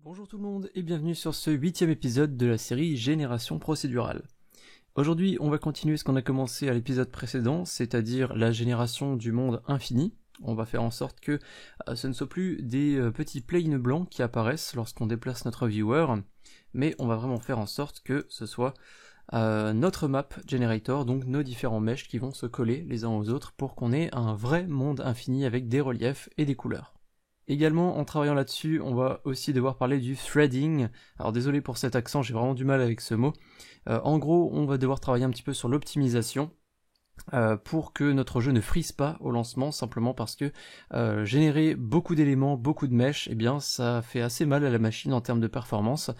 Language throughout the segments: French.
Bonjour tout le monde et bienvenue sur ce 8e épisode de la série Génération procédurale. Aujourd'hui on va continuer ce qu'on a commencé à l'épisode précédent, c'est-à-dire la génération du monde infini. On va faire en sorte que ce ne soit plus des petits planes blancs qui apparaissent lorsqu'on déplace notre viewer, mais on va vraiment faire en sorte que ce soit notre map generator, donc nos différents meshes qui vont se coller les uns aux autres pour qu'on ait un vrai monde infini avec des reliefs et des couleurs. Également, en travaillant là-dessus, on va aussi devoir parler du threading. Alors désolé pour cet accent, j'ai vraiment du mal avec ce mot. En gros, on va devoir travailler un petit peu sur l'optimisation pour que notre jeu ne frise pas au lancement, simplement parce que générer beaucoup d'éléments, beaucoup de meshes, eh bien ça fait assez mal à la machine en termes de performance.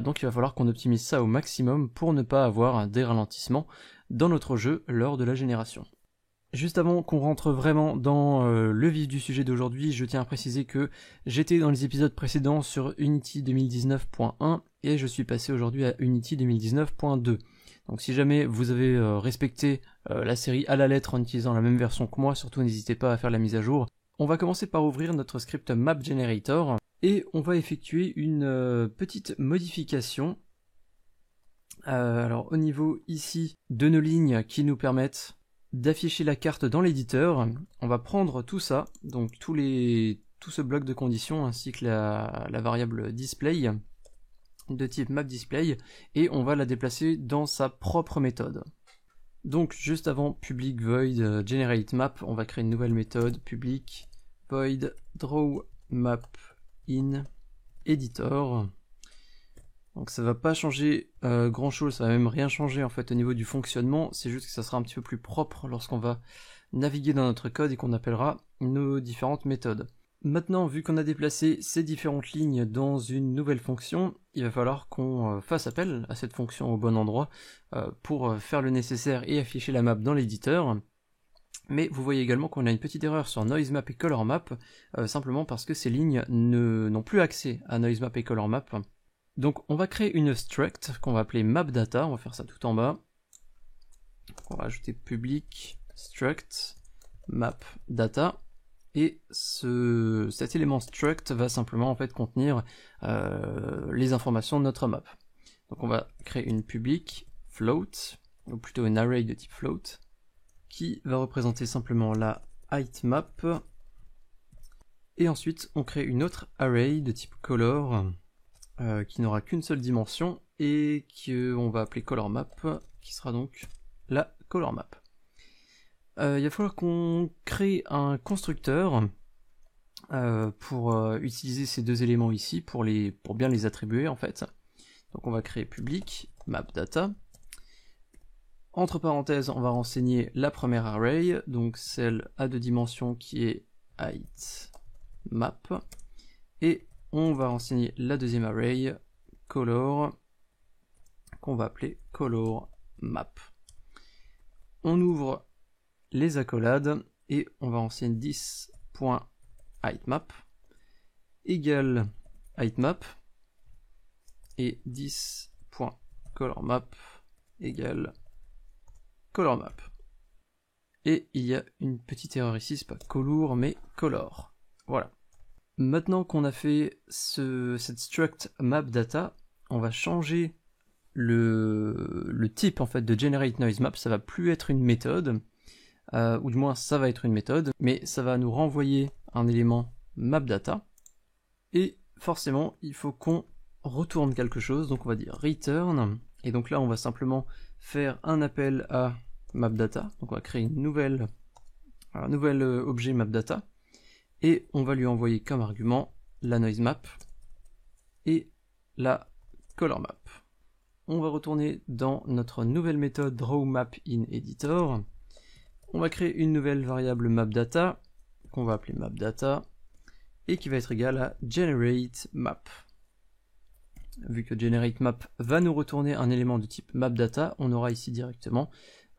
Donc il va falloir qu'on optimise ça au maximum pour ne pas avoir des ralentissements dans notre jeu lors de la génération. Juste avant qu'on rentre vraiment dans le vif du sujet d'aujourd'hui, je tiens à préciser que j'étais dans les épisodes précédents sur Unity 2019.1 et je suis passé aujourd'hui à Unity 2019.2. Donc si jamais vous avez respecté la série à la lettre en utilisant la même version que moi, surtout n'hésitez pas à faire la mise à jour. On va commencer par ouvrir notre script Map Generator et on va effectuer une petite modification. Alors au niveau ici de nos lignes qui nous permettent d'afficher la carte dans l'éditeur, on va prendre tout ça, donc tout ce bloc de conditions ainsi que la variable display de type map display, et on va la déplacer dans sa propre méthode. Donc juste avant public void generate map, on va créer une nouvelle méthode public void draw map in editor. Donc ça va pas changer grand chose, ça va même rien changer en fait au niveau du fonctionnement, c'est juste que ça sera un petit peu plus propre lorsqu'on va naviguer dans notre code et qu'on appellera nos différentes méthodes. Maintenant, vu qu'on a déplacé ces différentes lignes dans une nouvelle fonction, il va falloir qu'on fasse appel à cette fonction au bon endroit pour faire le nécessaire et afficher la map dans l'éditeur. Mais vous voyez également qu'on a une petite erreur sur NoiseMap et ColorMap, simplement parce que ces lignes n'ont plus accès à NoiseMap et ColorMap. Donc on va créer une struct qu'on va appeler mapData, on va faire ça tout en bas. On va ajouter public struct mapData et cet élément struct va simplement en fait contenir les informations de notre map. Donc on va créer une public float, ou plutôt une array de type float, qui va représenter simplement la height map, et ensuite on crée une autre array de type color, qui n'aura qu'une seule dimension et qu'on va appeler ColorMap, qui sera donc la ColorMap. Il va falloir qu'on crée un constructeur pour utiliser ces deux éléments ici, pour bien les attribuer en fait. Donc on va créer public mapData. Entre parenthèses, on va renseigner la première array, donc celle à deux dimensions qui est height map, et on va renseigner la deuxième array, color, qu'on va appeler color map. On ouvre les accolades et on va renseigner 10.heightmap égale heightmap et 10.colormap égale colormap. Et il y a une petite erreur ici, c'est pas color mais color. Voilà. Maintenant qu'on a fait cette struct mapData, on va changer le type en fait de generate noise map. Ça va plus être une méthode, ou du moins ça va être une méthode, mais ça va nous renvoyer un élément mapData. Et forcément, il faut qu'on retourne quelque chose, donc on va dire return. Et donc là, on va simplement faire un appel à mapData. Donc on va créer un nouvel objet mapData. Et on va lui envoyer comme argument la NoiseMap et la ColorMap. On va retourner dans notre nouvelle méthode drawMapInEditor. On va créer une nouvelle variable mapData qu'on va appeler mapData et qui va être égale à generateMap. Vu que generateMap va nous retourner un élément de type mapData, on aura ici directement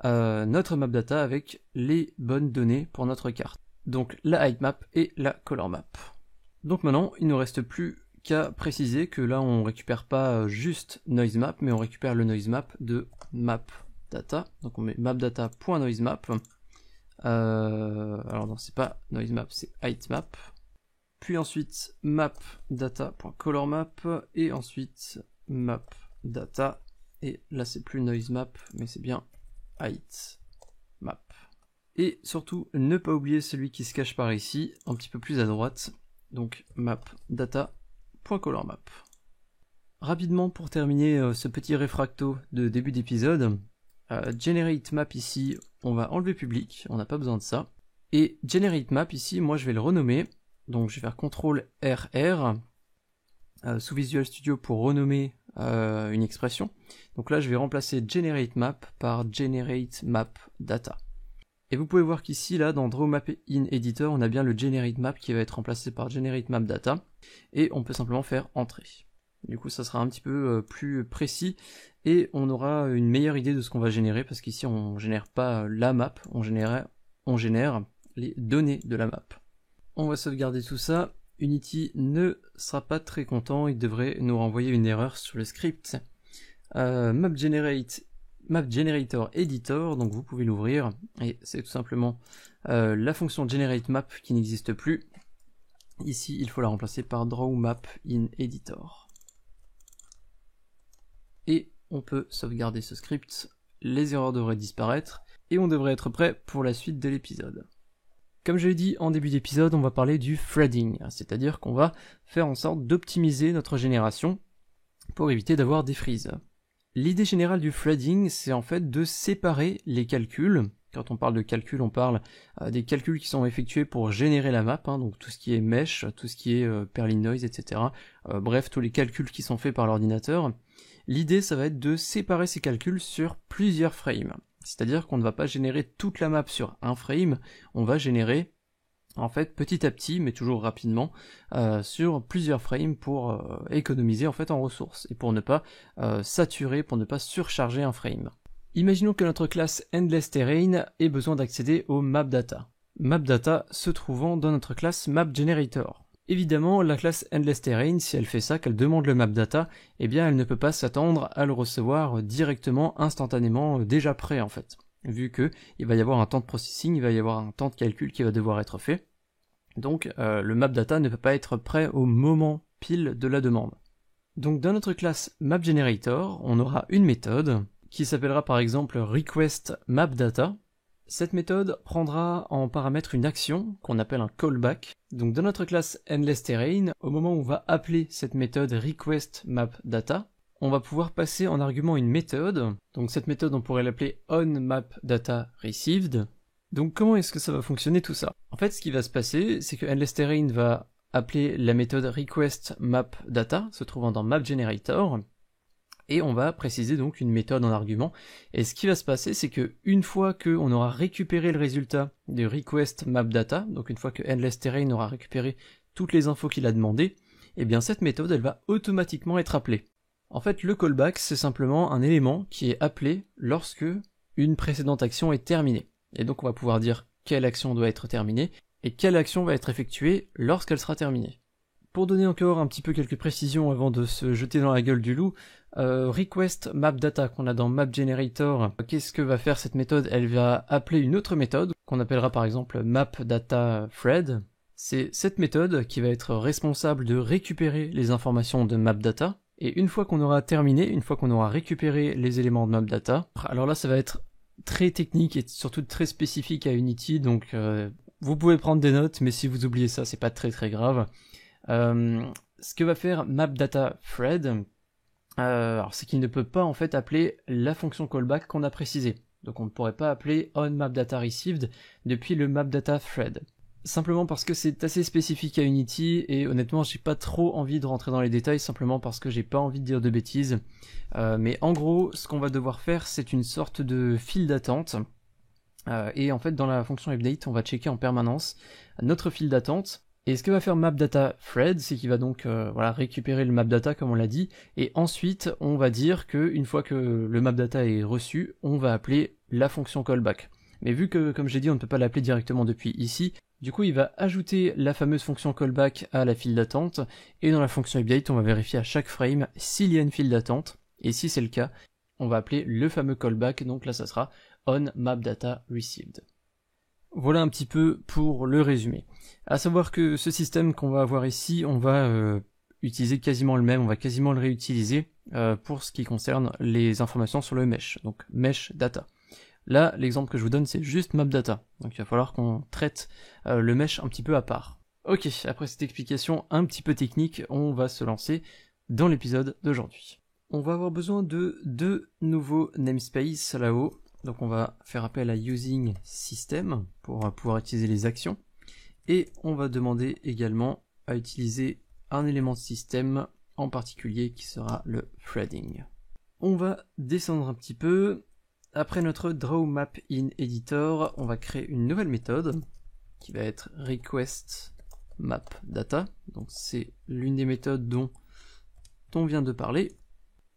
notre mapData avec les bonnes données pour notre carte. Donc la heightmap et la colormap. Donc maintenant, il ne nous reste plus qu'à préciser que là on récupère pas juste noisemap, mais on récupère le noisemap de mapData. Donc on met mapData.noisemap. Alors non, c'est pas noisemap, c'est heightmap. puis ensuite map_data.colorMap, et ensuite map_data, et là c'est plus noiseMap, mais c'est bien heightMap. Et surtout, ne pas oublier celui qui se cache par ici, un petit peu plus à droite, donc map_data.colorMap. Rapidement, pour terminer ce petit réfracto de début d'épisode, GenerateMap ici, on va enlever public, on n'a pas besoin de ça. Et GenerateMap ici, moi je vais le renommer, donc je vais faire CTRL-RR sous Visual Studio pour renommer une expression. Donc là je vais remplacer GenerateMap par GenerateMapData. Et vous pouvez voir qu'ici, là, dans DrawMapInEditor, on a bien le GenerateMap qui va être remplacé par GenerateMapData, et on peut simplement faire Entrée. Du coup, ça sera un petit peu plus précis, et on aura une meilleure idée de ce qu'on va générer, parce qu'ici, on génère pas la map, on génère les données de la map. On va sauvegarder tout ça. Unity ne sera pas très content, il devrait nous renvoyer une erreur sur le script. MapGenerator Editor, donc vous pouvez l'ouvrir, et c'est tout simplement la fonction GenerateMap qui n'existe plus. Ici, il faut la remplacer par DrawMapInEditor. Et on peut sauvegarder ce script, les erreurs devraient disparaître, et on devrait être prêt pour la suite de l'épisode. Comme je l'ai dit en début d'épisode, on va parler du threading, c'est-à-dire qu'on va faire en sorte d'optimiser notre génération pour éviter d'avoir des freezes. L'idée générale du threading, c'est en fait de séparer les calculs. Quand on parle de calcul, on parle des calculs qui sont effectués pour générer la map, donc tout ce qui est mesh, tout ce qui est Perlin noise, etc. Bref, tous les calculs qui sont faits par l'ordinateur. L'idée, ça va être de séparer ces calculs sur plusieurs frames. C'est-à-dire qu'on ne va pas générer toute la map sur un frame, on va générer en fait petit à petit, mais toujours rapidement, sur plusieurs frames pour économiser en fait en ressources et pour ne pas saturer, pour ne pas surcharger un frame. Imaginons que notre classe EndlessTerrain ait besoin d'accéder au MapData. MapData se trouvant dans notre classe MapGenerator. Évidemment, la classe EndlessTerrain, si elle fait ça, qu'elle demande le MapData, eh bien elle ne peut pas s'attendre à le recevoir directement, instantanément, déjà prêt en fait. Vu que il va y avoir un temps de processing, il va y avoir un temps de calcul qui va devoir être fait. Donc le MapData ne peut pas être prêt au moment pile de la demande. Donc dans notre classe MapGenerator, on aura une méthode qui s'appellera par exemple requestMapData. Cette méthode prendra en paramètre une action qu'on appelle un callback. Donc dans notre classe EndlessTerrain, au moment où on va appeler cette méthode requestMapData, on va pouvoir passer en argument une méthode. Donc cette méthode, on pourrait l'appeler onMapDataReceived. Donc comment est-ce que ça va fonctionner tout ça? En fait, ce qui va se passer, c'est que EndlessTerrain va appeler la méthode requestMapData, se trouvant dans MapGenerator, et on va préciser donc une méthode en argument. Et ce qui va se passer, c'est que une fois qu'on aura récupéré le résultat de requestMapData, donc une fois que EndlessTerrain aura récupéré toutes les infos qu'il a demandées, eh bien cette méthode, elle va automatiquement être appelée. En fait, le callback, c'est simplement un élément qui est appelé lorsque une précédente action est terminée. Et donc on va pouvoir dire quelle action doit être terminée, et quelle action va être effectuée lorsqu'elle sera terminée. Pour donner encore un petit peu quelques précisions avant de se jeter dans la gueule du loup, requestMapData qu'on a dans MapGenerator, qu'est-ce que va faire cette méthode? Elle va appeler une autre méthode, qu'on appellera par exemple MapDataThread. C'est cette méthode qui va être responsable de récupérer les informations de MapData, et une fois qu'on aura terminé, une fois qu'on aura récupéré les éléments de MapData, alors là ça va être très technique et surtout très spécifique à Unity, donc vous pouvez prendre des notes, mais si vous oubliez ça, c'est pas très grave. Ce que va faire MapDataThread, c'est qu'il ne peut pas en fait appeler la fonction callback qu'on a précisée. Donc on ne pourrait pas appeler onMapDataReceived depuis le MapDataThread. Simplement parce que c'est assez spécifique à Unity et honnêtement j'ai pas trop envie de rentrer dans les détails simplement parce que j'ai pas envie de dire de bêtises. Mais en gros, ce qu'on va devoir faire, c'est une sorte de file d'attente. Et en fait dans la fonction update, on va checker en permanence notre file d'attente. Et ce que va faire MapDataThread, c'est qu'il va donc récupérer le MapData comme on l'a dit, et ensuite on va dire que une fois que le MapData est reçu, on va appeler la fonction callback. Mais vu que, comme j'ai dit, on ne peut pas l'appeler directement depuis ici, du coup il va ajouter la fameuse fonction callback à la file d'attente, et dans la fonction update, on va vérifier à chaque frame s'il y a une file d'attente, et si c'est le cas, on va appeler le fameux callback, donc là ça sera onMapDataReceived. Voilà un petit peu pour le résumé. À savoir que ce système qu'on va avoir ici, on va utiliser quasiment le même, on va quasiment le réutiliser pour ce qui concerne les informations sur le mesh, donc mesh data. Là, l'exemple que je vous donne, c'est juste map data, donc il va falloir qu'on traite le mesh un petit peu à part. Ok, après cette explication un petit peu technique, on va se lancer dans l'épisode d'aujourd'hui. On va avoir besoin de 2 nouveaux namespaces là-haut, donc on va faire appel à using system pour pouvoir utiliser les actions, et on va demander également à utiliser un élément de système en particulier qui sera le threading. On va descendre un petit peu. Après notre draw map in editor, on va créer une nouvelle méthode qui va être request map data. Donc c'est l'une des méthodes dont on vient de parler.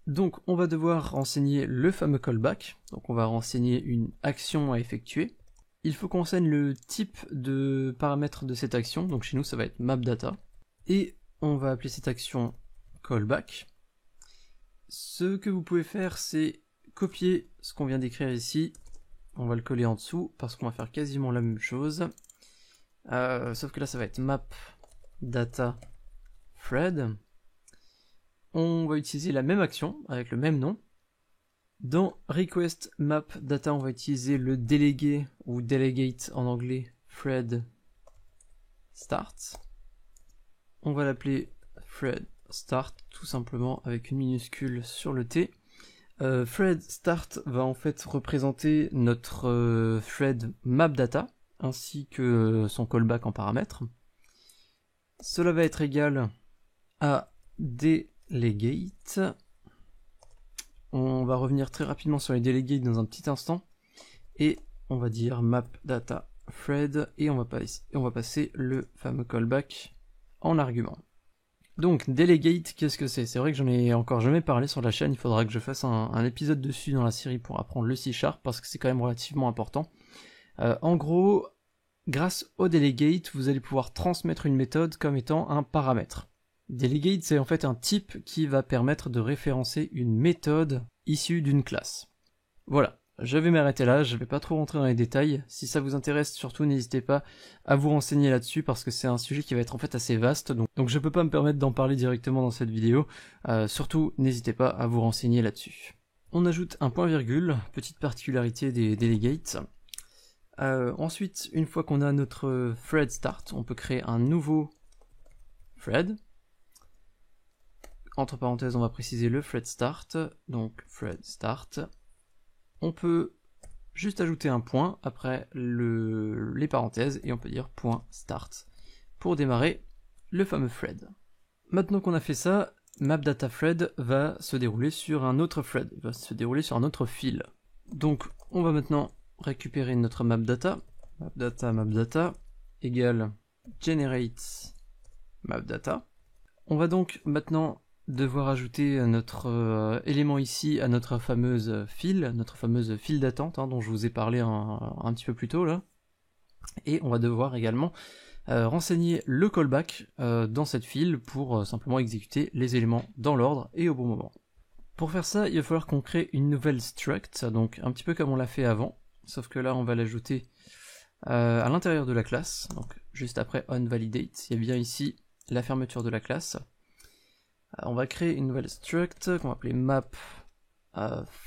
Donc on va devoir renseigner le fameux callback. Donc on va renseigner une action à effectuer. Il faut qu'on renseigne le type de paramètre de cette action. Donc chez nous ça va être map data. Et on va appeler cette action callback. Ce que vous pouvez faire, c'est copier ce qu'on vient d'écrire ici. On va le coller en dessous parce qu'on va faire quasiment la même chose. Sauf que là, ça va être map data thread. On va utiliser la même action avec le même nom. Dans request map data, on va utiliser le délégué ou delegate en anglais thread start. On va l'appeler thread start tout simplement avec une minuscule sur le T. Thread start va en fait représenter notre thread map data ainsi que son callback en paramètres. Cela va être égal à delegate. On va revenir très rapidement sur les delegates dans un petit instant et on va dire map data thread et on va passer le fameux callback en argument. Donc delegate, qu'est-ce que c'est? C'est vrai que j'en ai encore jamais parlé sur la chaîne, il faudra que je fasse un épisode dessus dans la série pour apprendre le C# parce que c'est quand même relativement important. En gros, grâce au delegate, vous allez pouvoir transmettre une méthode comme étant un paramètre. Delegate, c'est en fait un type qui va permettre de référencer une méthode issue d'une classe. Voilà. Je vais m'arrêter là, je vais pas trop rentrer dans les détails. Si ça vous intéresse, surtout n'hésitez pas à vous renseigner là-dessus parce que c'est un sujet qui va être en fait assez vaste, donc je peux pas me permettre d'en parler directement dans cette vidéo. Surtout n'hésitez pas à vous renseigner là-dessus. On ajoute un point virgule, petite particularité des delegates. Ensuite, une fois qu'on a notre thread start, on peut créer un nouveau thread. Entre parenthèses, on va préciser le thread start, donc thread start. On peut juste ajouter un point après les parenthèses et on peut dire point start pour démarrer le fameux thread. Maintenant qu'on a fait ça, mapDataThread va se dérouler sur un autre thread, va se dérouler sur un autre fil. Donc on va maintenant récupérer notre mapData, mapData égale generate mapData. On va donc maintenant devoir ajouter notre élément ici à notre fameuse file d'attente dont je vous ai parlé un petit peu plus tôt là. Et on va devoir également renseigner le callback dans cette file pour simplement exécuter les éléments dans l'ordre et au bon moment. Pour faire ça, il va falloir qu'on crée une nouvelle struct, donc un petit peu comme on l'a fait avant, sauf que là on va l'ajouter à l'intérieur de la classe, donc juste après onValidate, il y a bien ici la fermeture de la classe. On va créer une nouvelle struct qu'on va appeler map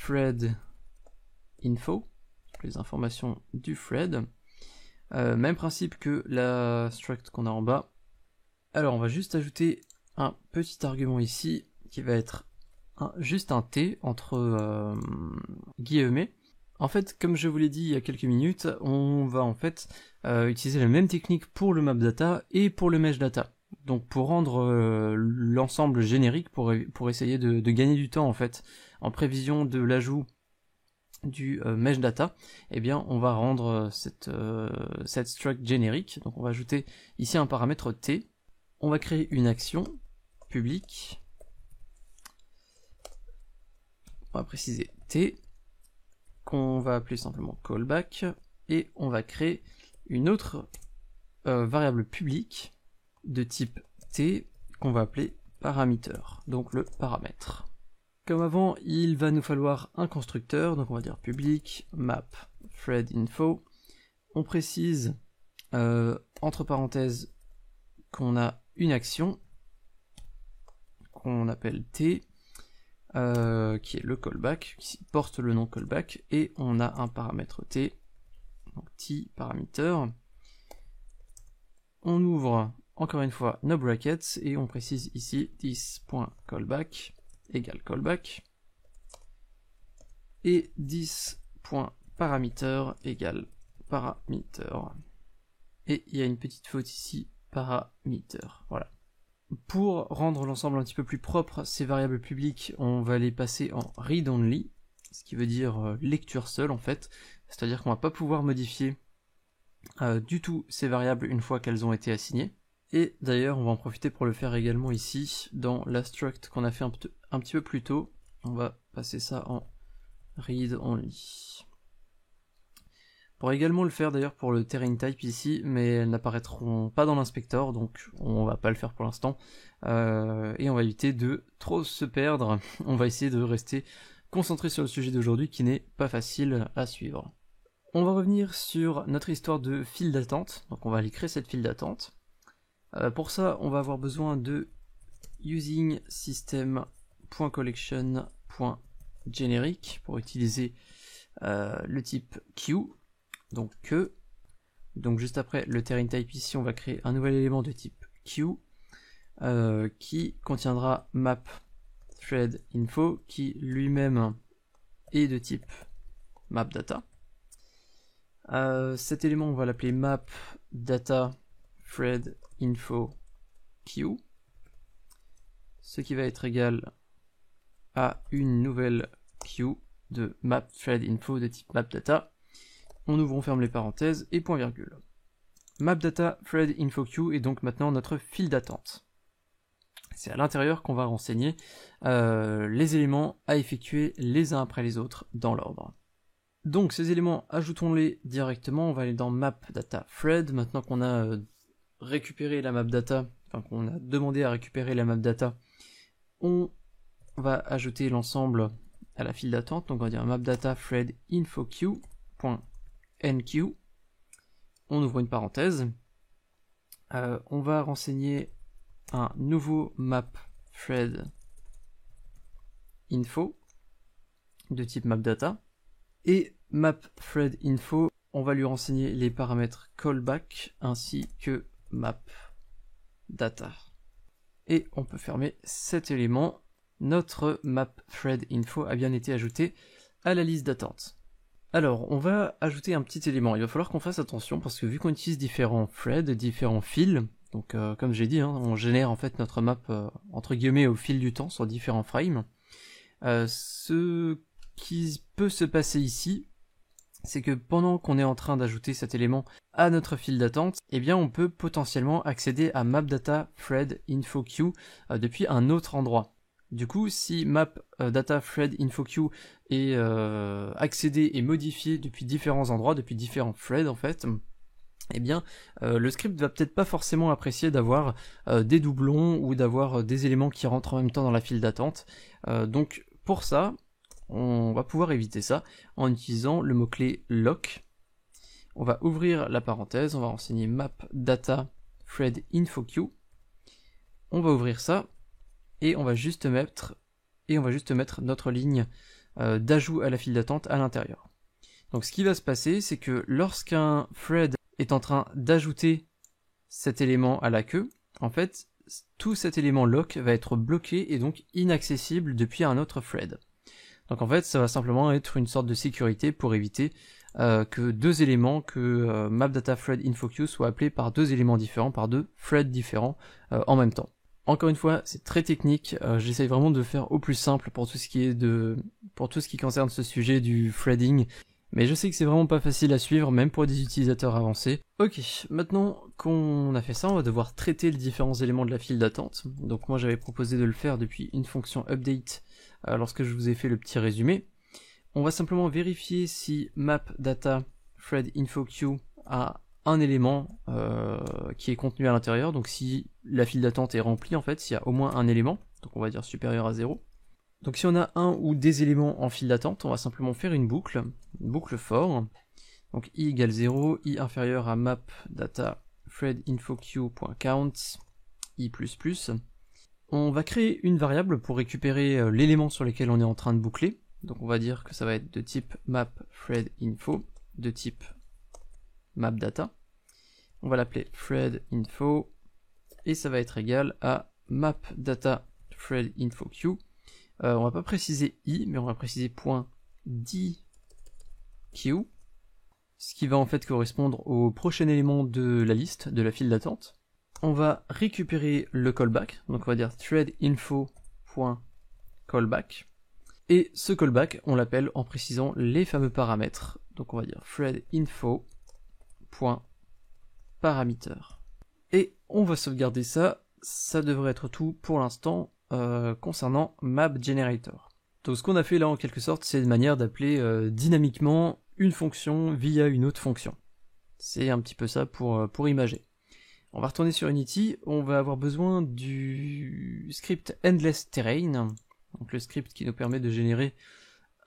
thread info, les informations du thread. Même principe que la struct qu'on a en bas. Alors on va juste ajouter un petit argument ici qui va être juste un T entre guillemets. En fait, comme je vous l'ai dit il y a quelques minutes, on va en fait utiliser la même technique pour le map data et pour le mesh data. Donc pour rendre l'ensemble générique, pour essayer de gagner du temps en fait, en prévision de l'ajout du mesh data, eh bien on va rendre cette struct générique. Donc on va ajouter ici un paramètre T. On va créer une action publique. On va préciser T, qu'on va appeler simplement callback, et on va créer une autre variable publique de type T qu'on va appeler parameter, donc le paramètre. Comme avant, il va nous falloir un constructeur, donc on va dire public map thread info. On précise entre parenthèses qu'on a une action qu'on appelle T, qui est le callback, qui porte le nom callback, et on a un paramètre T, donc T parameter. On ouvre encore une fois nos brackets et on précise ici this.callback égale callback et this.parameter égale parameter. Et il y a une petite faute ici, parameter. Voilà. Pour rendre l'ensemble un petit peu plus propre, ces variables publiques, on va les passer en read-only, ce qui veut dire lecture seule en fait, c'est-à-dire qu'on va pas pouvoir modifier du tout ces variables une fois qu'elles ont été assignées. Et d'ailleurs, on va en profiter pour le faire également ici, dans la struct qu'on a fait un petit peu plus tôt. On va passer ça en read-only. On pourra également le faire d'ailleurs pour le terrain type ici, mais elles n'apparaîtront pas dans l'inspecteur, donc on va pas le faire pour l'instant. Et on va éviter de trop se perdre. On va essayer de rester concentré sur le sujet d'aujourd'hui qui n'est pas facile à suivre. On va revenir sur notre histoire de file d'attente, donc on va aller créer cette file d'attente. Pour ça, on va avoir besoin de using system.collection.generic pour utiliser le type queue. Donc que, donc juste après le terrain type ici, on va créer un nouvel élément de type queue qui contiendra map thread info qui lui-même est de type map data. Cet élément on va l'appeler map data thread info queue, ce qui va être égal à une nouvelle queue de map thread info de type map data. On ouvre, on ferme les parenthèses et point virgule. Mapdata thread info queue est donc maintenant notre file d'attente. C'est à l'intérieur qu'on va renseigner les éléments à effectuer les uns après les autres dans l'ordre. Donc ces éléments, ajoutons-les directement. On va aller dans mapdata thread. Maintenant qu'on a récupéré la mapdata, enfin qu'on a demandé à récupérer la mapdata, on va ajouter l'ensemble à la file d'attente. Donc on va dire mapdata thread info queue.nq. On ouvre une parenthèse. On va renseigner un nouveau map thread info de type mapdata. Et map thread info, on va lui renseigner les paramètres callback ainsi que map data. Et on peut fermer cet élément. Notre map thread info a bien été ajouté à la liste d'attente. Alors, on va ajouter un petit élément. Il va falloir qu'on fasse attention parce que vu qu'on utilise différents threads, différents fils, donc comme j'ai dit, on génère en fait notre map entre guillemets au fil du temps sur différents frames. Ce qui peut se passer ici, c'est que pendant qu'on est en train d'ajouter cet élément à notre file d'attente, eh bien on peut potentiellement accéder à mapdata thread info queue depuis un autre endroit. Du coup, si mapdata thread info queue est accédé et modifié depuis différents endroits, depuis différents threads en fait, eh bien le script va peut-être pas forcément apprécier d'avoir des doublons ou d'avoir des éléments qui rentrent en même temps dans la file d'attente. Donc pour ça, on va pouvoir éviter ça en utilisant le mot-clé lock. On va ouvrir la parenthèse, on va renseigner mapdata thread info queue. On va ouvrir ça et on va juste mettre notre ligne d'ajout à la file d'attente à l'intérieur. Donc ce qui va se passer, c'est que lorsqu'un thread est en train d'ajouter cet élément à la queue, en fait, tout cet élément lock va être bloqué et donc inaccessible depuis un autre thread. Donc en fait, ça va simplement être une sorte de sécurité pour éviter que deux éléments, que mapdata thread info queue soit appelé par deux éléments différents, par deux threads différents en même temps. Encore une fois, c'est très technique. J'essaye vraiment de faire au plus simple pour tout ce qui concerne ce sujet du threading. Mais je sais que c'est vraiment pas facile à suivre, même pour des utilisateurs avancés. Ok, maintenant qu'on a fait ça, on va devoir traiter les différents éléments de la file d'attente. Donc moi j'avais proposé de le faire depuis une fonction update lorsque je vous ai fait le petit résumé. On va simplement vérifier si mapdata thread info queue a un élément qui est contenu à l'intérieur. Donc si la file d'attente est remplie en fait, s'il y a au moins un élément, donc on va dire supérieur à 0. Donc si on a un ou des éléments en file d'attente, on va simplement faire une boucle for. Donc i égale 0, i inférieur à map data threadInfoQ.count, i++. On va créer une variable pour récupérer l'élément sur lequel on est en train de boucler. Donc on va dire que ça va être de type map threadInfo, de type mapData. On va l'appeler threadInfo et ça va être égal à mapData threadInfoQ. On va pas préciser i, mais on va préciser .dq, ce qui va en fait correspondre au prochain élément de la liste, de la file d'attente. On va récupérer le callback, donc on va dire threadInfo.callback. Et ce callback, on l'appelle en précisant les fameux paramètres. Donc on va dire threadInfo.parameter. Et on va sauvegarder ça. Ça devrait être tout pour l'instant concernant mapGenerator. Donc ce qu'on a fait là en quelque sorte, c'est une manière d'appeler dynamiquement une fonction via une autre fonction. C'est un petit peu ça pour imager. On va retourner sur Unity, on va avoir besoin du script Endless Terrain, donc le script qui nous permet de générer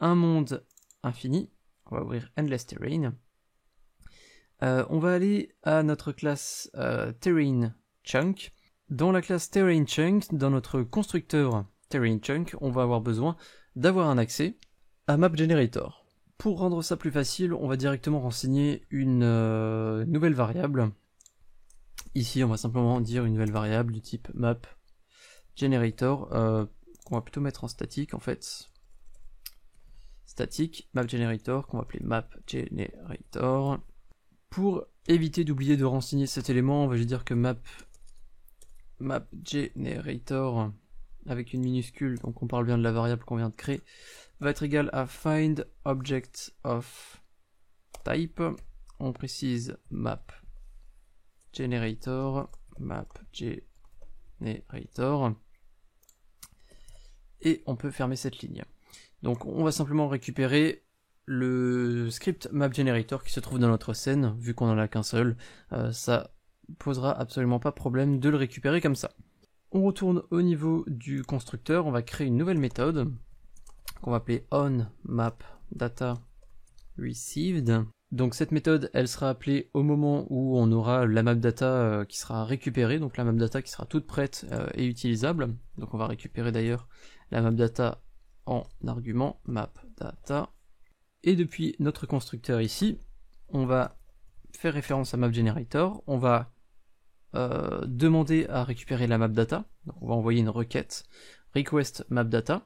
un monde infini. On va ouvrir Endless Terrain. On va aller à notre classe Terrain Chunk. Dans la classe Terrain Chunk, dans notre constructeur Terrain Chunk, on va avoir besoin d'avoir un accès à mapGenerator. Pour rendre ça plus facile, on va directement renseigner une nouvelle variable. Ici, on va simplement dire une nouvelle variable du type mapGenerator, qu'on va plutôt mettre en statique en fait. Statique, mapGenerator, qu'on va appeler mapGenerator. Pour éviter d'oublier de renseigner cet élément, on va juste dire que mapGenerator, avec une minuscule, donc on parle bien de la variable qu'on vient de créer, va être égal à find object of type. On précise mapGenerator, et on peut fermer cette ligne. Donc on va simplement récupérer le script mapGenerator qui se trouve dans notre scène, vu qu'on en a qu'un seul, ça posera absolument pas problème de le récupérer comme ça. On retourne au niveau du constructeur, on va créer une nouvelle méthode qu'on va appeler onMapDataReceived. Donc cette méthode, elle sera appelée au moment où on aura la mapData qui sera récupérée, donc la mapData qui sera toute prête et utilisable. Donc on va récupérer d'ailleurs la mapData en argument mapData. Et depuis notre constructeur ici, on va faire référence à mapGenerator, on va demander à récupérer la mapData, donc on va envoyer une requête request mapData,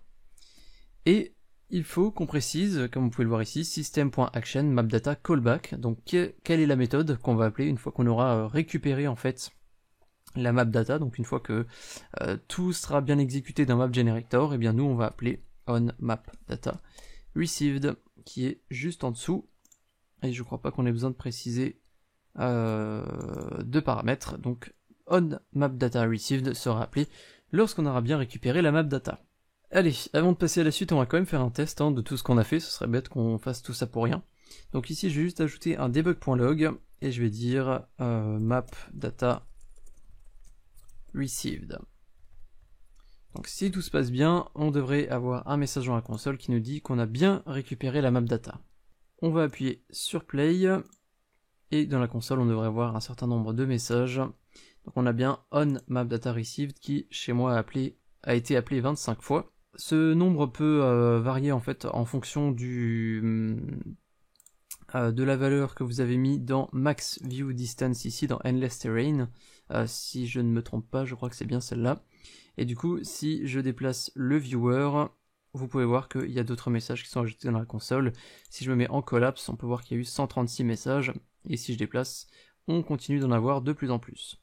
et il faut qu'on précise, comme vous pouvez le voir ici, system.action mapData callback. Donc quelle est la méthode qu'on va appeler une fois qu'on aura récupéré en fait la mapData. Donc une fois que tout sera bien exécuté dans mapGenerator, et bien nous on va appeler onMapDataReceived, qui est juste en dessous. Et je crois pas qu'on ait besoin de préciser de paramètres. Donc onMapDataReceived sera appelé lorsqu'on aura bien récupéré la mapData. Allez, avant de passer à la suite, on va quand même faire un test de tout ce qu'on a fait, ce serait bête qu'on fasse tout ça pour rien. Donc ici, je vais juste ajouter un debug.log, et je vais dire mapDataReceived. Donc si tout se passe bien, on devrait avoir un message dans la console qui nous dit qu'on a bien récupéré la mapData. On va appuyer sur Play, et dans la console, on devrait avoir un certain nombre de messages. Donc on a bien onMapDataReceived qui, chez moi, a été appelé 25 fois. Ce nombre peut varier en fait en fonction de la valeur que vous avez mis dans MaxViewDistance ici dans Endless Terrain. Si je ne me trompe pas, je crois que c'est bien celle-là. Et du coup, si je déplace le viewer, vous pouvez voir qu'il y a d'autres messages qui sont ajoutés dans la console. Si je me mets en collapse, on peut voir qu'il y a eu 136 messages. Et si je déplace, on continue d'en avoir de plus en plus.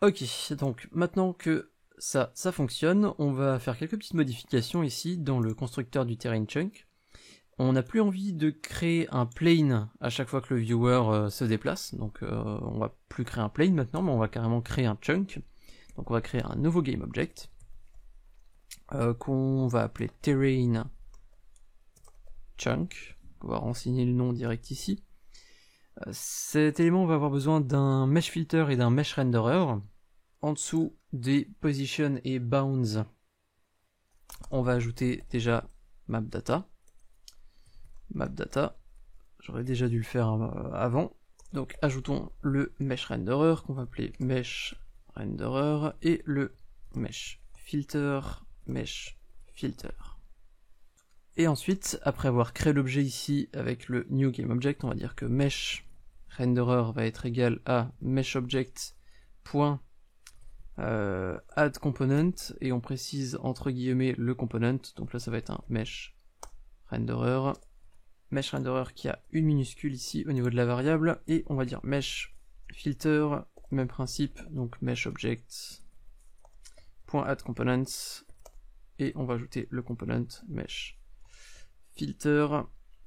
Ok, donc maintenant que ça fonctionne, on va faire quelques petites modifications ici dans le constructeur du Terrain Chunk. On n'a plus envie de créer un plane à chaque fois que le viewer se déplace, donc on va plus créer un plane maintenant, mais on va carrément créer un chunk. Donc on va créer un nouveau GameObject qu'on va appeler Terrain Chunk. On va renseigner le nom direct ici. Cet élément va avoir besoin d'un mesh filter et d'un mesh renderer. En dessous des position et bounds, on va ajouter déjà mapData. j'aurais déjà dû le faire avant. Donc ajoutons le mesh renderer qu'on va appeler mesh renderer et le mesh filter. Et ensuite, après avoir créé l'objet ici avec le new game object, on va dire que mesh renderer va être égal à mesh object add component, et on précise entre guillemets le component, donc là ça va être un mesh renderer qui a une minuscule ici au niveau de la variable, et on va dire mesh filter, même principe, donc mesh object add component, et on va ajouter le component mesh filter,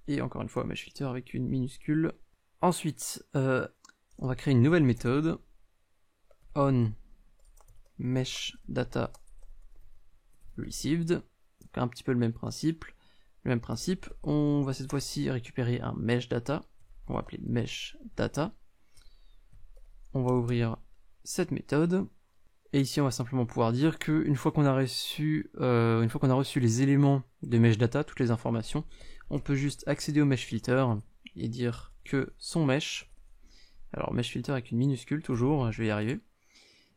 et encore une fois mesh filter avec une minuscule. Ensuite, on va créer une nouvelle méthode, on mesh data received, donc un petit peu le même principe. On va cette fois-ci récupérer un mesh data, on va appeler mesh data. On va ouvrir cette méthode, et ici on va simplement pouvoir dire que une fois qu'on a reçu les éléments de mesh data, toutes les informations, on peut juste accéder au mesh filter et dire que son mesh, alors mesh filter avec une minuscule toujours, je vais y arriver.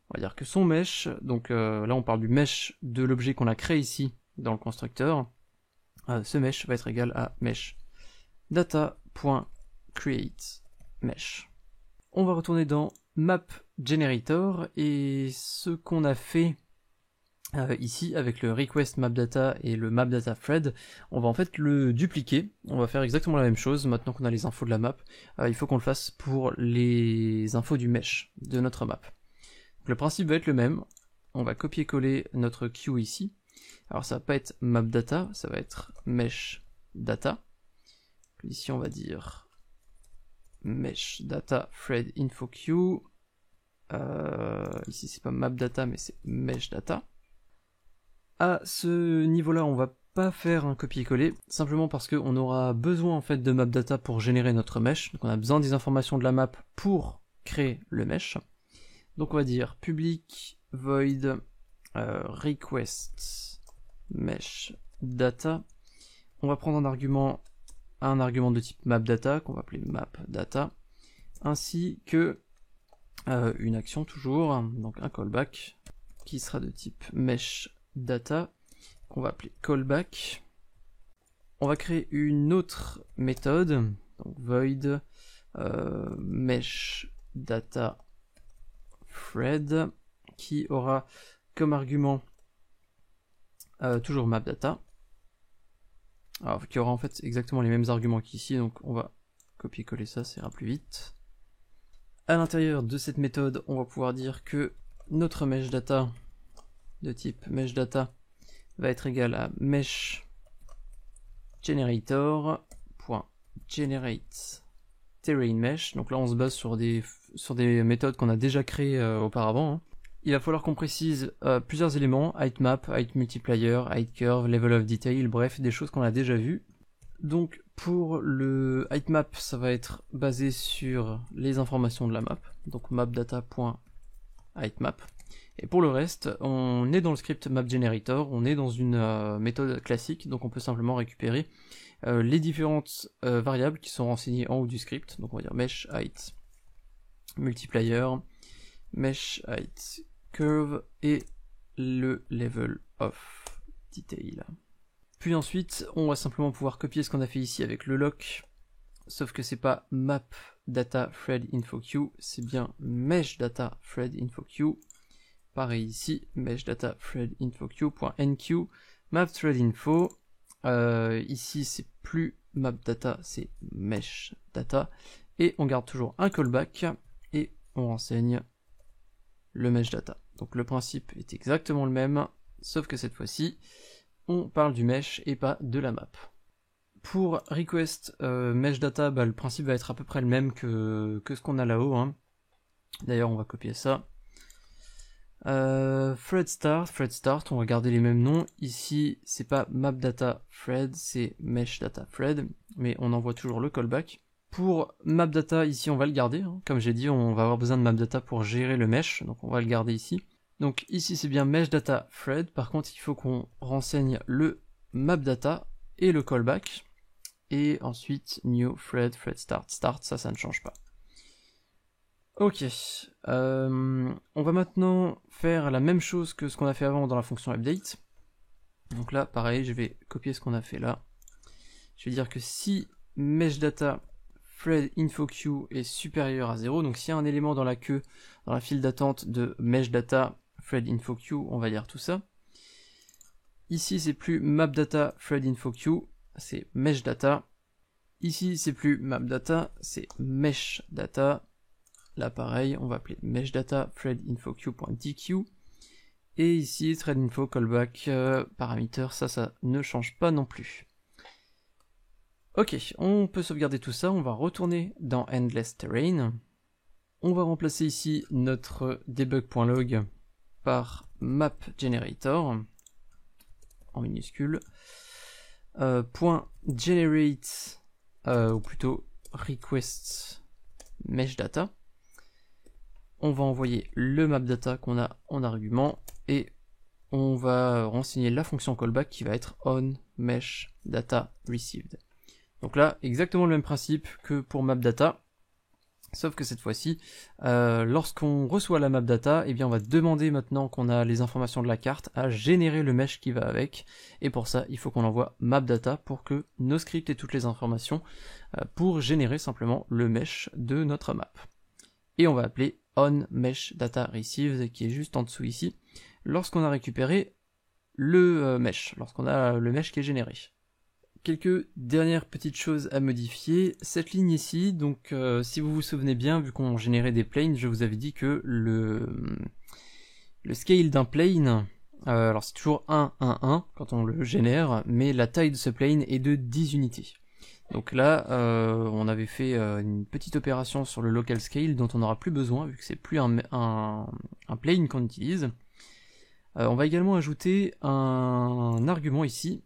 On va dire que son mesh, donc là on parle du mesh de l'objet qu'on a créé ici dans le constructeur, ce mesh va être égal à mesh data.create mesh. On va retourner dans map generator, et ce qu'on a fait ici avec le request map data et le map data thread, on va en fait le dupliquer. On va faire exactement la même chose maintenant qu'on a les infos de la map. Il faut qu'on le fasse pour les infos du mesh de notre map. Donc, le principe va être le même. On va copier-coller notre queue ici. Alors ça va pas être map data, ça va être mesh data. Ici on va dire mesh data thread info queue. Ici c'est pas map data mais c'est mesh data. À ce niveau-là, on va pas faire un copier-coller, simplement parce qu'on aura besoin en fait de map data pour générer notre mesh. Donc on a besoin des informations de la map pour créer le mesh. Donc on va dire public void request mesh data. On va prendre un argument de type map data qu'on va appeler map data, ainsi que une action toujours, donc un callback qui sera de type mesh data qu'on va appeler callback. On va créer une autre méthode, donc void mesh data thread, qui aura comme argument toujours map data. Alors qui aura en fait exactement les mêmes arguments qu'ici, donc on va copier-coller ça, ça ira plus vite. À l'intérieur de cette méthode, on va pouvoir dire que notre mesh data de type mesh data va être égal à mesh generator.generate terrain mesh. Donc là on se base sur des méthodes qu'on a déjà créées auparavant, hein. Il va falloir qu'on précise plusieurs éléments, height map, height multiplier, height curve, level of detail, bref, des choses qu'on a déjà vues. Donc pour le height map, ça va être basé sur les informations de la map, donc mapdata.heightmap. Et pour le reste, on est dans le script mapGenerator, on est dans une méthode classique, donc on peut simplement récupérer les différentes variables qui sont renseignées en haut du script. Donc on va dire mesh height multiplier, mesh height curve et le level of detail. Puis ensuite, on va simplement pouvoir copier ce qu'on a fait ici avec le lock, sauf que c'est pas map data thread info queue, c'est bien mesh data thread info queue. Pareil ici, mesh data thread info queue.enqueue map thread info. Ici c'est plus map data, c'est mesh data, et on garde toujours un callback et on renseigne le mesh data. Donc le principe est exactement le même, sauf que cette fois-ci on parle du mesh et pas de la map. Pour request mesh data, le principe va être à peu près le même que ce qu'on a là-haut, hein. D'ailleurs on va copier ça. Thread start, on va garder les mêmes noms. Ici c'est pas map data thread, c'est mesh data thread, mais on envoie toujours le callback. Pour map data, ici on va le garder, hein. Comme j'ai dit, on va avoir besoin de map data pour gérer le mesh, donc on va le garder ici. Donc ici c'est bien mesh data thread, par contre il faut qu'on renseigne le map data et le callback. et ensuite new thread, thread start, ça ne change pas. Ok, on va maintenant faire la même chose que ce qu'on a fait avant dans la fonction update. Donc là, pareil, je vais copier ce qu'on a fait là. Je vais dire que si meshData thread InfoQ est supérieur à 0, donc s'il y a un élément dans la queue, dans la file d'attente de meshData thread InfoQ, on va dire tout ça. Ici, c'est plus mapData thread InfoQ, c'est meshData. Ici, c'est plus mapData, c'est meshData. Là, pareil, on va appeler meshData thread InfoQ.dq. Et ici, threadInfo callback paramètre, ça ne change pas non plus. Ok, on peut sauvegarder tout ça, on va retourner dans Endless Terrain. On va remplacer ici notre debug.log par mapGenerator, en minuscule, .generate, ou plutôt request meshData. On va envoyer le mapData qu'on a en argument, et on va renseigner la fonction callback qui va être onMeshDataReceived. Donc là, exactement le même principe que pour mapData, sauf que cette fois-ci, lorsqu'on reçoit la mapData, eh bien on va demander maintenant qu'on a les informations de la carte à générer le mesh qui va avec, et pour ça, il faut qu'on envoie mapData pour que nos scripts aient toutes les informations pour générer simplement le mesh de notre map. Et on va appeler onMeshDataReceived qui est juste en dessous ici, lorsqu'on a récupéré le mesh, lorsqu'on a le mesh qui est généré. Quelques dernières petites choses à modifier. Cette ligne ici, donc si vous vous souvenez bien, vu qu'on générait des planes, je vous avais dit que le scale d'un plane, alors c'est toujours 1, 1, 1 quand on le génère, mais la taille de ce plane est de 10 unités. Donc là, on avait fait une petite opération sur le local scale dont on n'aura plus besoin, vu que c'est plus un plane qu'on utilise. On va également ajouter un argument ici,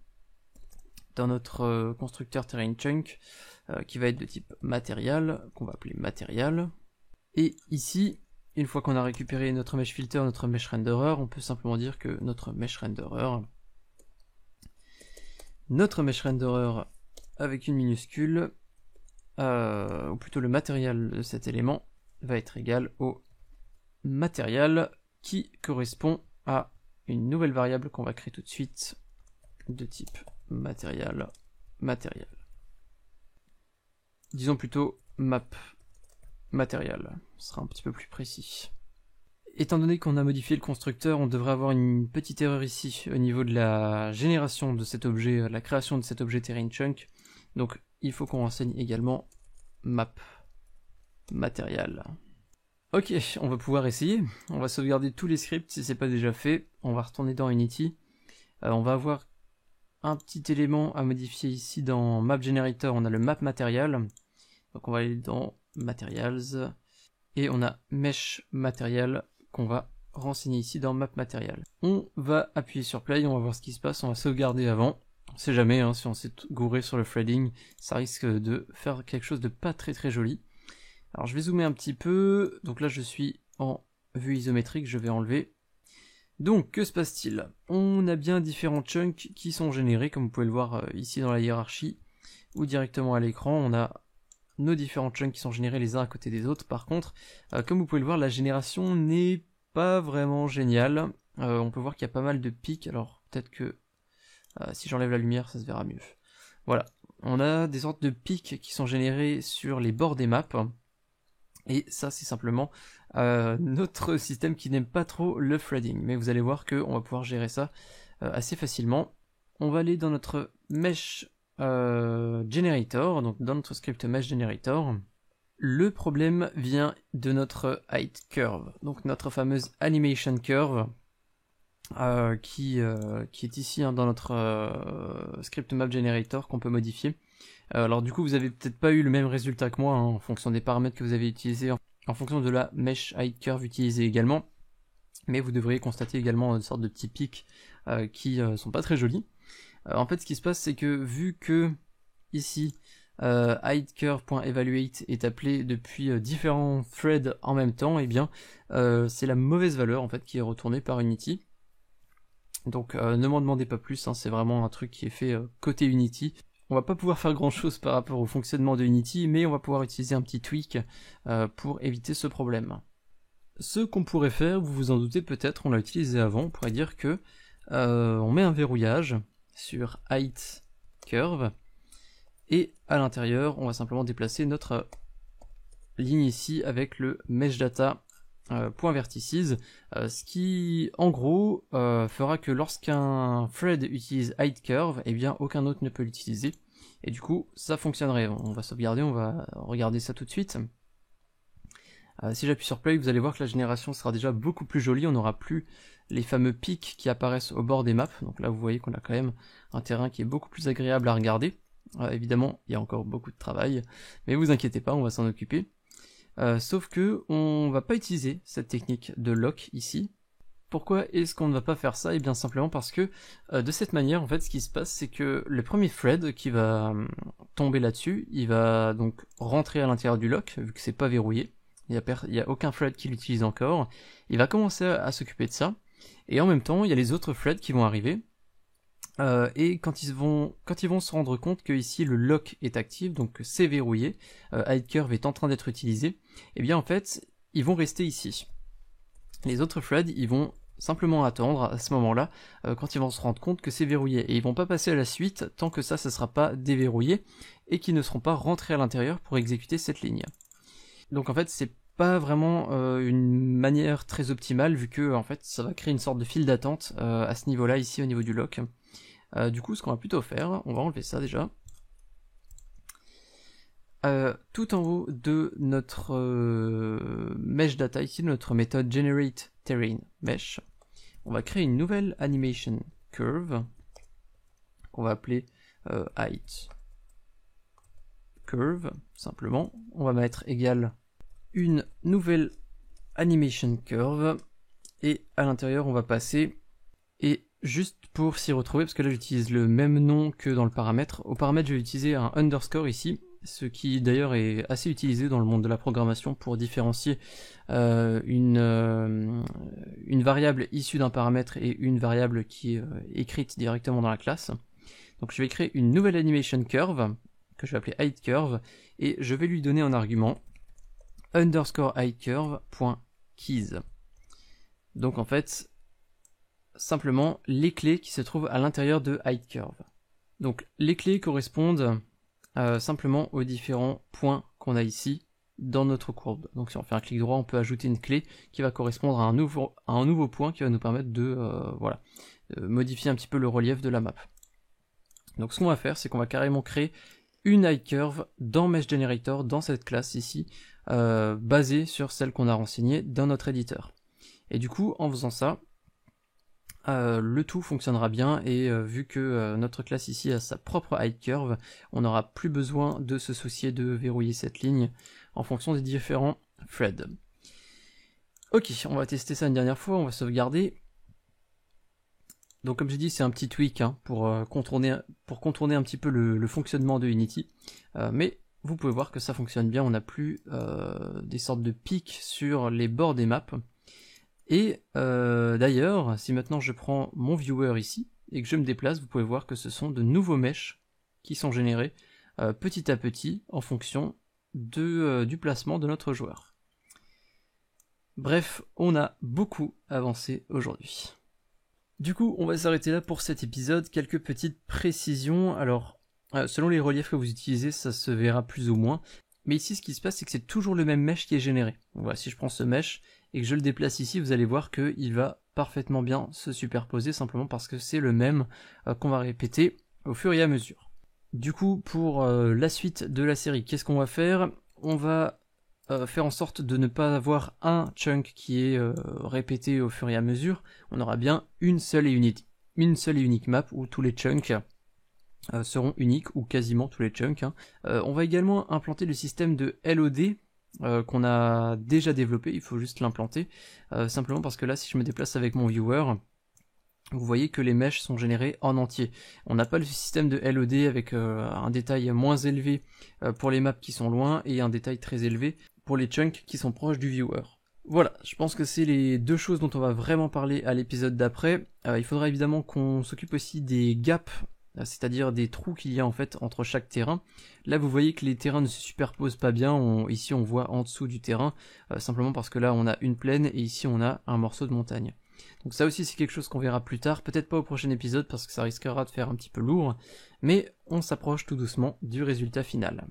dans notre constructeur TerrainChunk, qui va être de type material, qu'on va appeler material. Et ici, une fois qu'on a récupéré notre mesh filter, notre mesh renderer, on peut simplement dire que notre mesh renderer avec une minuscule, ou plutôt le matériel de cet élément, va être égal au matériel qui correspond à une nouvelle variable qu'on va créer tout de suite de type matériel. Disons plutôt map matériel, ce sera un petit peu plus précis. Étant donné qu'on a modifié le constructeur, on devrait avoir une petite erreur ici au niveau de la génération de cet objet, la création de cet objet TerrainChunk. Donc il faut qu'on renseigne également map matériel. Ok, on va pouvoir essayer. On va sauvegarder tous les scripts si c'est pas déjà fait. On va retourner dans Unity. On va avoir un petit élément à modifier ici dans Map Generator. On a le Map Material. Donc on va aller dans Materials. Et on a Mesh Material qu'on va renseigner ici dans Map Material. On va appuyer sur Play, on va voir ce qui se passe. On va sauvegarder avant. On sait jamais, hein, si on s'est gouré sur le threading, ça risque de faire quelque chose de pas très joli. Alors je vais zoomer un petit peu. Donc là je suis en vue isométrique, je vais enlever. Donc que se passe-t-il? On a bien différents chunks qui sont générés, comme vous pouvez le voir ici dans la hiérarchie, ou directement à l'écran. On a nos différents chunks qui sont générés les uns à côté des autres. Par contre, comme vous pouvez le voir, la génération n'est pas vraiment géniale. On peut voir qu'il y a pas mal de pics, alors peut-être que si j'enlève la lumière, ça se verra mieux. Voilà, on a des sortes de pics qui sont générés sur les bords des maps. Et ça, c'est simplement notre système qui n'aime pas trop le threading. Mais vous allez voir qu'on va pouvoir gérer ça assez facilement. On va aller dans notre Mesh Generator, donc dans notre script Mesh Generator. Le problème vient de notre height curve, donc notre fameuse animation curve, qui est ici dans notre script Map Generator qu'on peut modifier. Alors du coup vous avez peut-être pas eu le même résultat que moi, hein, en fonction des paramètres que vous avez utilisés, en fonction de la mesh height curve utilisée également, mais vous devriez constater également une sorte de petits pics qui sont pas très jolis. En fait ce qui se passe c'est que vu que ici heightCurve.evaluate est appelé depuis différents threads en même temps, et bien c'est la mauvaise valeur en fait qui est retournée par Unity. Donc ne m'en demandez pas plus, hein, c'est vraiment un truc qui est fait côté Unity. On va pas pouvoir faire grand chose par rapport au fonctionnement de Unity, mais on va pouvoir utiliser un petit tweak pour éviter ce problème. Ce qu'on pourrait faire, vous vous en doutez peut-être, on l'a utilisé avant, on pourrait dire que on met un verrouillage sur height curve, et à l'intérieur, on va simplement déplacer notre ligne ici avec le mesh data .vertices, ce qui en gros fera que lorsqu'un thread utilise height curve, eh bien aucun autre ne peut l'utiliser, et du coup ça fonctionnerait. On va sauvegarder, on va regarder ça tout de suite. Si j'appuie sur play, vous allez voir que la génération sera déjà beaucoup plus jolie, on n'aura plus les fameux pics qui apparaissent au bord des maps, donc là vous voyez qu'on a quand même un terrain qui est beaucoup plus agréable à regarder. Évidemment il y a encore beaucoup de travail, mais vous inquiétez pas, on va s'en occuper. Sauf que on va pas utiliser cette technique de lock ici. Pourquoi est-ce qu'on ne va pas faire ça? Et bien simplement parce que de cette manière, en fait, ce qui se passe, c'est que le premier thread qui va tomber là-dessus, il va donc rentrer à l'intérieur du lock, vu que c'est pas verrouillé. Il y a aucun thread qui l'utilise encore. Il va commencer à s'occuper de ça. Et en même temps, il y a les autres threads qui vont arriver. Et quand ils vont se rendre compte que ici le lock est actif, donc c'est verrouillé, height curve est en train d'être utilisé, et bien en fait ils vont rester ici. Les autres threads ils vont simplement attendre à ce moment-là quand ils vont se rendre compte que c'est verrouillé, et ils vont pas passer à la suite tant que ça sera pas déverrouillé et qu'ils ne seront pas rentrés à l'intérieur pour exécuter cette ligne. Donc en fait c'est pas vraiment une manière très optimale, vu que en fait ça va créer une sorte de file d'attente à ce niveau-là ici au niveau du lock. Du coup, ce qu'on va plutôt faire, on va enlever ça déjà. Tout en haut de notre mesh data, ici de notre méthode generate terrain mesh, on va créer une nouvelle animation curve qu'on va appeler height curve, simplement. On va mettre égal une nouvelle animation curve, et à l'intérieur on va passer, et juste pour s'y retrouver, parce que là j'utilise le même nom que dans le paramètre, au paramètre je vais utiliser un underscore ici, ce qui d'ailleurs est assez utilisé dans le monde de la programmation pour différencier une variable issue d'un paramètre et une variable qui est écrite directement dans la classe. Donc je vais créer une nouvelle animation curve, que je vais appeler height curve, et je vais lui donner en argument underscore height curve.keys. Donc en fait, simplement les clés qui se trouvent à l'intérieur de height curve. Donc les clés correspondent simplement aux différents points qu'on a ici dans notre courbe. Donc si on fait un clic droit, on peut ajouter une clé qui va correspondre à un nouveau point qui va nous permettre de modifier un petit peu le relief de la map. Donc ce qu'on va faire, c'est qu'on va carrément créer une height curve dans Mesh Generator, dans cette classe ici, basée sur celle qu'on a renseignée dans notre éditeur. Et du coup, en faisant ça, le tout fonctionnera bien, et vu que notre classe ici a sa propre height curve, on n'aura plus besoin de se soucier de verrouiller cette ligne en fonction des différents threads. Ok, on va tester ça une dernière fois, on va sauvegarder. Donc comme j'ai dit, c'est un petit tweak pour contourner un petit peu le fonctionnement de Unity, mais vous pouvez voir que ça fonctionne bien, on n'a plus des sortes de pics sur les bords des maps. Et d'ailleurs, si maintenant je prends mon viewer ici, et que je me déplace, vous pouvez voir que ce sont de nouveaux meshs qui sont générés petit à petit en fonction du placement de notre joueur. Bref, on a beaucoup avancé aujourd'hui. Du coup, on va s'arrêter là pour cet épisode. Quelques petites précisions. Alors, selon les reliefs que vous utilisez, ça se verra plus ou moins. Mais ici, ce qui se passe, c'est que c'est toujours le même mesh qui est généré. Donc voilà, si je prends ce mesh et que je le déplace ici, vous allez voir qu'il va parfaitement bien se superposer, simplement parce que c'est le même qu'on va répéter au fur et à mesure. Du coup, pour la suite de la série, qu'est-ce qu'on va faire? On va faire en sorte de ne pas avoir un chunk qui est répété au fur et à mesure. On aura bien une seule et unique map où tous les chunks seront uniques, ou quasiment tous les chunks. On va également implanter le système de LOD qu'on a déjà développé, il faut juste l'implanter, simplement parce que là, si je me déplace avec mon viewer, vous voyez que les meshs sont générés en entier. On n'a pas le système de LOD avec un détail moins élevé pour les maps qui sont loin, et un détail très élevé pour les chunks qui sont proches du viewer. Voilà, je pense que c'est les deux choses dont on va vraiment parler à l'épisode d'après. Il faudra évidemment qu'on s'occupe aussi des gaps c'est-à-dire des trous qu'il y a en fait entre chaque terrain. Là vous voyez que les terrains ne se superposent pas bien, ici on voit en dessous du terrain, simplement parce que là on a une plaine et ici on a un morceau de montagne. Donc ça aussi c'est quelque chose qu'on verra plus tard, peut-être pas au prochain épisode parce que ça risquera de faire un petit peu lourd, mais on s'approche tout doucement du résultat final.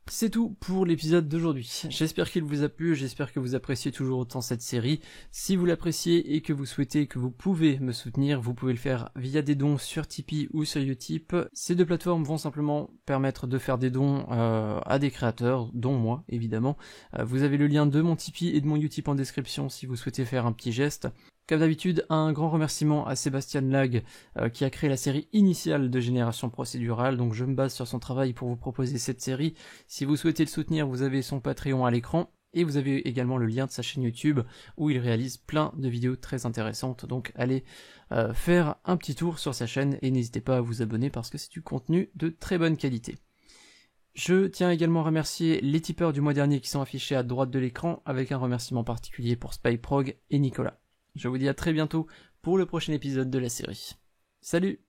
C'est tout pour l'épisode d'aujourd'hui. J'espère qu'il vous a plu, j'espère que vous appréciez toujours autant cette série. Si vous l'appréciez et que vous souhaitez, que vous pouvez me soutenir, vous pouvez le faire via des dons sur Tipeee ou sur Utip. Ces deux plateformes vont simplement permettre de faire des dons à des créateurs, dont moi évidemment. Vous avez le lien de mon Tipeee et de mon Utip en description si vous souhaitez faire un petit geste. Comme d'habitude, un grand remerciement à Sébastien Lag qui a créé la série initiale de Génération Procédurale, donc je me base sur son travail pour vous proposer cette série. Si vous souhaitez le soutenir, vous avez son Patreon à l'écran, et vous avez également le lien de sa chaîne YouTube où il réalise plein de vidéos très intéressantes, donc allez faire un petit tour sur sa chaîne et n'hésitez pas à vous abonner parce que c'est du contenu de très bonne qualité. Je tiens également à remercier les tipeurs du mois dernier qui sont affichés à droite de l'écran, avec un remerciement particulier pour SpyProg et Nicolas. Je vous dis à très bientôt pour le prochain épisode de la série. Salut!